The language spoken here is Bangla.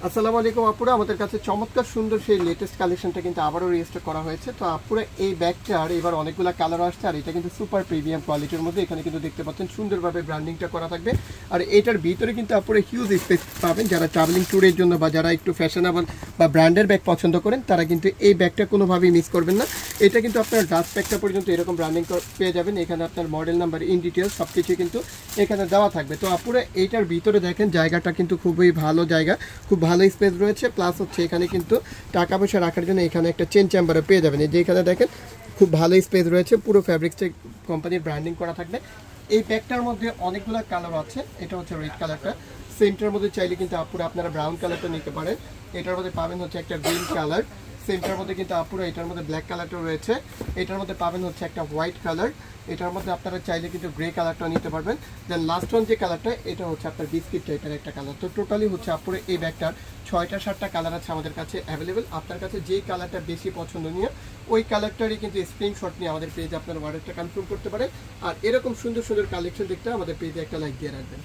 আসসালামু আলাইকুম আপুরা, আমাদের কাছে চমৎকার সুন্দর সেই লেটেস্ট কালেকশনটা কিন্তু আবারও রিস্টক করা হয়েছে। তো আপুরা এই ব্যাগটার এবার অনেকগুলো কালার আসছে, আর এটা কিন্তু সুপার প্রিমিয়াম কোয়ালিটির মধ্যে। এখানে কিন্তু দেখতে পাচ্ছেন সুন্দরভাবে ব্র্যান্ডিংটা করা থাকবে, আর এটার ভিতরে কিন্তু আপুরা হিউজ স্পেস পাবেন। যারা ট্রাভেলিং ট্যুরের জন্য বা যারা একটু ফ্যাশনেবল বা ব্র্যান্ডের ব্যাগ পছন্দ করেন তারা কিন্তু এই ব্যাগটা কোনোভাবেই মিস করবেন না। এটা কিন্তু আপনার ডাস্ট ব্যাগটা পর্যন্ত এরকম ব্র্যান্ডিং পেয়ে যাবেন। এখানে আপনার মডেল নাম্বার, ইন ডিটেলস সব কিছুই কিন্তু এখানে দেওয়া থাকবে। তো আপুরা এইটার ভিতরে দেখেন জায়গাটা কিন্তু খুবই ভালো জায়গা, খুব ভালো স্পেস রয়েছে। প্লাস হচ্ছে এখানে কিন্তু টাকা পয়সা রাখার জন্য এখানে একটা চেন চেম্বারও পেয়ে যাবেন। এই যে এখানে দেখেন খুব ভালো স্পেস রয়েছে, পুরো ফ্যাব্রিক্সে কোম্পানির ব্র্যান্ডিং করা থাকবে। এই ব্যাগটার মধ্যে অনেকগুলো কালার আছে। এটা হচ্ছে রেড কালারটা, সেন্টার মধ্যে চাইলে কিন্তু আপুরা আপনারা ব্রাউন কালারটা নিতে পারেন। এটার মধ্যে পাবেন হচ্ছে একটা গ্রিন কালার, সেন্টার মধ্যে কিন্তু আপুরা এটার মধ্যে ব্ল্যাক কালারটা রয়েছে। এটার মধ্যে পাবেন হচ্ছে একটা হোয়াইট কালার, এটার মধ্যে আপনারা চাইলে কিন্তু গ্রে কালারটা নিতে পারবেন। দেন লাস্ট ওয়ান যে কালারটা, এটা হচ্ছে আপনার বিস্কিট টাইপের একটা কালার। তো টোটালি হচ্ছে আপুরা এই ব্যাগটার 6টা-7টা কালার আছে আমাদের কাছে অ্যাভেলেবেল। আপনার কাছে যেই কালারটা বেশি পছন্দনীয় ওই কালারটারই কিন্তু স্ক্রিনশট নিয়ে আমাদের পেজে আপনার অর্ডারটা কনফার্ম করতে পারেন। আর এরকম সুন্দর সুন্দর কালেকশন দেখতে আমাদের পেজে একটা লাইক দিয়ে রাখবেন।